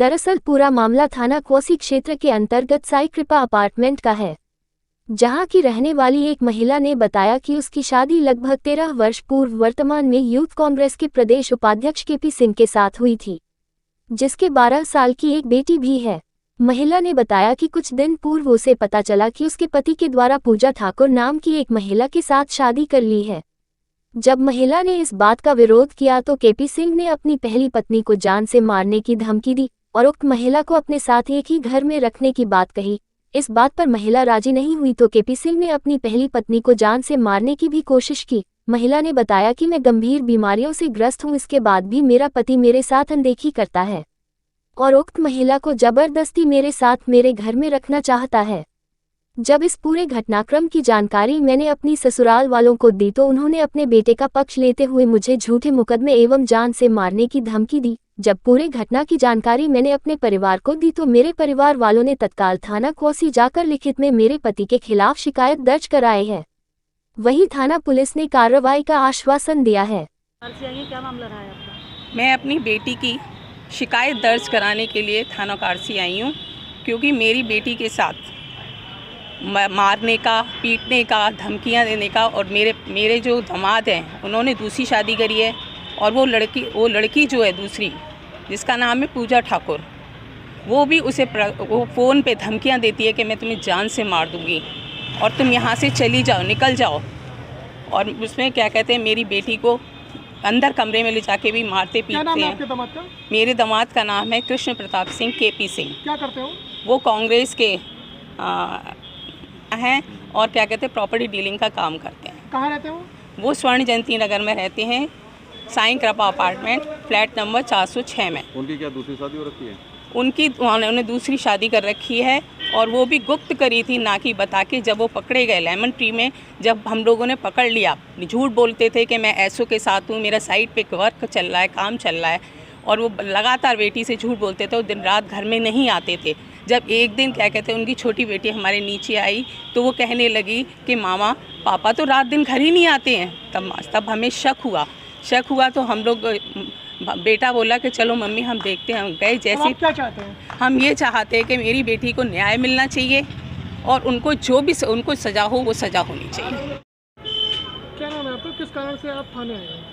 दरअसल पूरा मामला थाना कोसी क्षेत्र के अंतर्गत साई कृपा अपार्टमेंट का है, जहां की रहने वाली एक महिला ने बताया कि उसकी शादी लगभग 13 वर्ष पूर्व वर्तमान में यूथ कांग्रेस के प्रदेश उपाध्यक्ष केपी सिंह के साथ हुई थी, जिसके 12 साल की एक बेटी भी है। महिला ने बताया कि कुछ दिन पूर्व उसे पता चला कि उसके पति के द्वारा पूजा ठाकुर नाम की एक महिला के साथ शादी कर ली है। जब महिला ने इस बात का विरोध किया तो केपी सिंह ने अपनी पहली पत्नी को जान से मारने की धमकी दी और उक्त महिला को अपने साथ एक ही घर में रखने की बात कही। इस बात पर महिला राजी नहीं हुई तो केपी सिंह ने अपनी पहली पत्नी को जान से मारने की भी कोशिश की। महिला ने बताया कि मैं गंभीर बीमारियों से ग्रस्त हूं, इसके बाद भी मेरा पति मेरे साथ अनदेखी करता है और उक्त महिला को जबरदस्ती मेरे साथ मेरे घर में रखना चाहता है। जब इस पूरे घटनाक्रम की जानकारी मैंने अपनी ससुराल वालों को दी तो उन्होंने अपने बेटे का पक्ष लेते हुए मुझे झूठे मुकदमे एवं जान से मारने की धमकी दी। जब पूरे घटना की जानकारी मैंने अपने परिवार को दी तो मेरे परिवार वालों ने तत्काल थाना कोसी जाकर लिखित में मेरे पति के खिलाफ शिकायत दर्ज कराई है। वहीं थाना पुलिस ने कार्रवाई का आश्वासन दिया है। क्या मामला रहा है आपका? मैं अपनी बेटी की शिकायत दर्ज कराने के लिए थाना कारसी आई हूँ, क्योंकि मेरी बेटी के साथ मारने का, पीटने का, धमकियाँ देने का, और मेरे जो दामाद हैं उन्होंने दूसरी शादी करी है और वो लड़की जो है दूसरी, जिसका नाम है पूजा ठाकुर, वो भी वो फ़ोन पे धमकियाँ देती है कि मैं तुम्हें जान से मार दूँगी और तुम यहाँ से चली जाओ, निकल जाओ। और उसमें क्या कहते हैं, मेरी बेटी को अंदर कमरे में ले जाके भी मारते पीटते हैं। क्या नाम है आपके दामाद का? मेरे दामाद का नाम है कृष्ण प्रताप सिंह, केपी सिंह। क्या करते हो? वो कांग्रेस के हैं और क्या कहते हैं, प्रॉपर्टी डीलिंग का काम करते हैं। कहाँ रहते हो? वो स्वर्ण जयंती नगर में रहते हैं, साई कृपा अपार्टमेंट, फ्लैट नंबर 406 में। उनकी क्या दूसरी शादी हो रखी है? उन्होंने दूसरी शादी कर रखी है और वो भी गुप्त करी थी, ना कि बता के। जब वो पकड़े गए लेमन ट्री में, जब हम लोगों ने पकड़ लिया, झूठ बोलते थे कि मैं ऐसो के साथ हूँ, मेरा साइट पे वर्क चल रहा है, काम चल रहा है, और वो लगातार बेटी से झूठ बोलते थे और दिन रात घर में नहीं आते थे। जब एक दिन क्या कहते हैं, उनकी छोटी बेटी हमारे नीचे आई तो वो कहने लगी कि मामा पापा तो रात दिन घर ही नहीं आते हैं। तब हमें शक हुआ तो हम लोग, बेटा बोला कि चलो मम्मी हम देखते हैं। हम गए। जैसे क्या चाहते हैं? हम ये चाहते हैं कि मेरी बेटी को न्याय मिलना चाहिए और उनको जो भी उनको सज़ा हो वो सज़ा होनी चाहिए। क्या नाम है आपका? किस कारण से आप थाने आए हैं?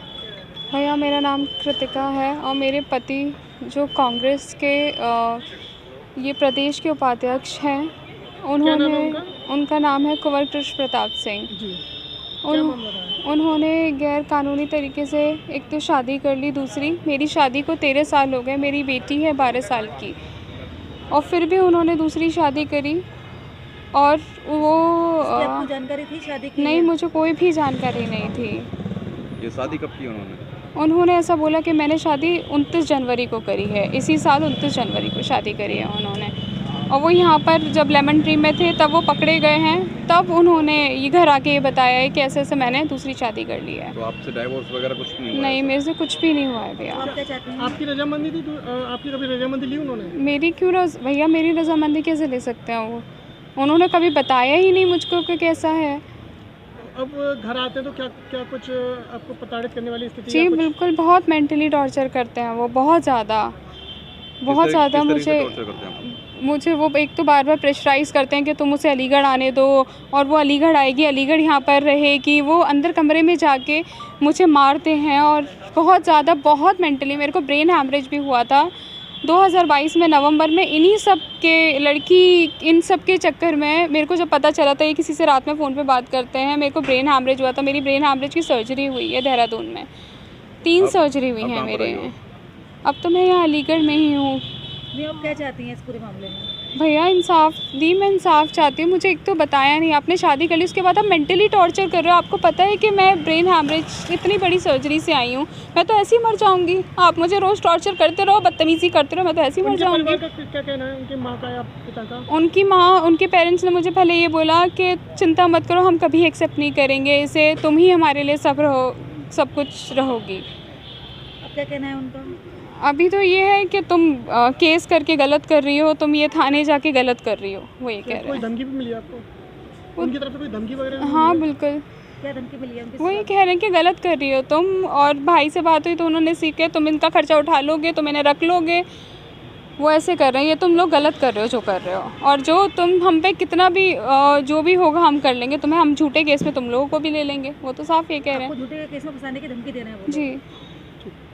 भैया मेरा नाम कृतिका है और मेरे पति जो कांग्रेस के ये प्रदेश के उपाध्यक्ष हैं, उनका नाम है कुंवर कृष्ण प्रताप सिंह जी। उन्होंने गैर कानूनी तरीके से एक तो शादी कर ली, दूसरी मेरी शादी को 13 साल हो गए, मेरी बेटी है 12 साल की, और फिर भी उन्होंने दूसरी शादी करी। और वो आपको जानकारी थी शादी की? नहीं, मुझे कोई भी जानकारी नहीं थी। ये शादी कब की उन्होंने ऐसा बोला कि मैंने शादी 29 जनवरी को करी है, इसी साल 29 जनवरी को शादी करी है उन्होंने। और वो यहाँ पर जब लेमन ट्री में थे तब वो पकड़े गए हैं, तब उन्होंने ये घर आके ये बताया है कि ऐसे ऐसे मैंने दूसरी शादी कर ली है। तो आपसे डाइवोर्स वगैरह कुछ नहीं हुआ? नहीं, मेरे से कुछ भी नहीं हुआ है भैया। आपकी रजामंदी थी? आपकी कभी रजामंदी ली उन्होंने? मेरी क्यों भैया, मेरी रजामंदी कैसे ले सकते हैं वो? उन्होंने कभी बताया ही नहीं मुझको कि कैसा है। अब घर आते हैं तो क्या कुछ आपको प्रताड़ित करने वाली स्थिति? जी बिल्कुल, बहुत मेंटली टॉर्चर करते हैं वो, बहुत ज़्यादा। मुझे वो एक तो बार बार प्रेशराइज़ करते हैं कि तुम उसे अलीगढ़ आने दो, और वो अलीगढ़ आएगी, अलीगढ़ यहाँ पर रहेगी। वो अंदर कमरे में जाके मुझे मारते हैं और बहुत ज़्यादा, बहुत मेंटली। मेरे को ब्रेन हैमरेज भी हुआ था 2022 में नवंबर में। इन सब के चक्कर में मेरे को जब पता चला था ये किसी से रात में फ़ोन पे बात करते हैं, मेरे को ब्रेन हैमरेज हुआ था। मेरी ब्रेन हैमरेज की सर्जरी हुई है देहरादून में, 3 सर्जरी हुई हैं मेरे। अब तो मैं यहाँ अलीगढ़ में ही हूँ। आप क्या चाहती हैं इस पूरे मामले में? भैया इंसाफ दी, मैं इंसाफ चाहती हूँ। मुझे एक तो बताया नहीं, आपने शादी कर ली, उसके बाद आप मेंटली टॉर्चर कर रहे हो। आपको पता है कि मैं ब्रेन हैमरेज इतनी बड़ी सर्जरी से आई हूँ, मैं तो ऐसे ही मर जाऊँगी। आप मुझे रोज़ टॉर्चर करते रहो, बदतमीज़ी करते रहो, मैं तो ऐसे ही मर जाऊँगी। क्या कहना है उनकी माँ का या पिता का? उनकी माँ, उनके पेरेंट्स ने मुझे पहले ये बोला कि चिंता मत करो, हम कभी एक्सेप्ट नहीं करेंगे इसे, तुम ही हमारे लिए सब कुछ रहोगी। अब क्या कहना है उनका? अभी तो ये है कि तुम केस करके गलत कर रही हो, तुम ये थाने जाके गलत कर रही हो, वो ये कह रहे हैं। कोई धमकी भी मिली आपको उनकी तरफ से? कोई धमकी वगैरह? हाँ बिल्कुल। क्या धमकी मिली है? वो ये कह रहे हैं कि गलत कर रही हो तुम। और भाई से बात हुई तो उन्होंने सीखे तुम इनका खर्चा उठा लोगे, तुम इन्हें रख लोगे, वो ऐसे कर रहे हैं, ये तुम लोग गलत कर रहे हो जो कर रहे हो, और जो तुम हम पे कितना भी जो भी होगा हम कर लेंगे, तुम्हें हम झूठे केस में तुम लोगों को भी ले लेंगे, वो तो साफ ये कह रहे हैं। झूठे केस में फंसाने की धमकी दे रहे हैं वो। जी।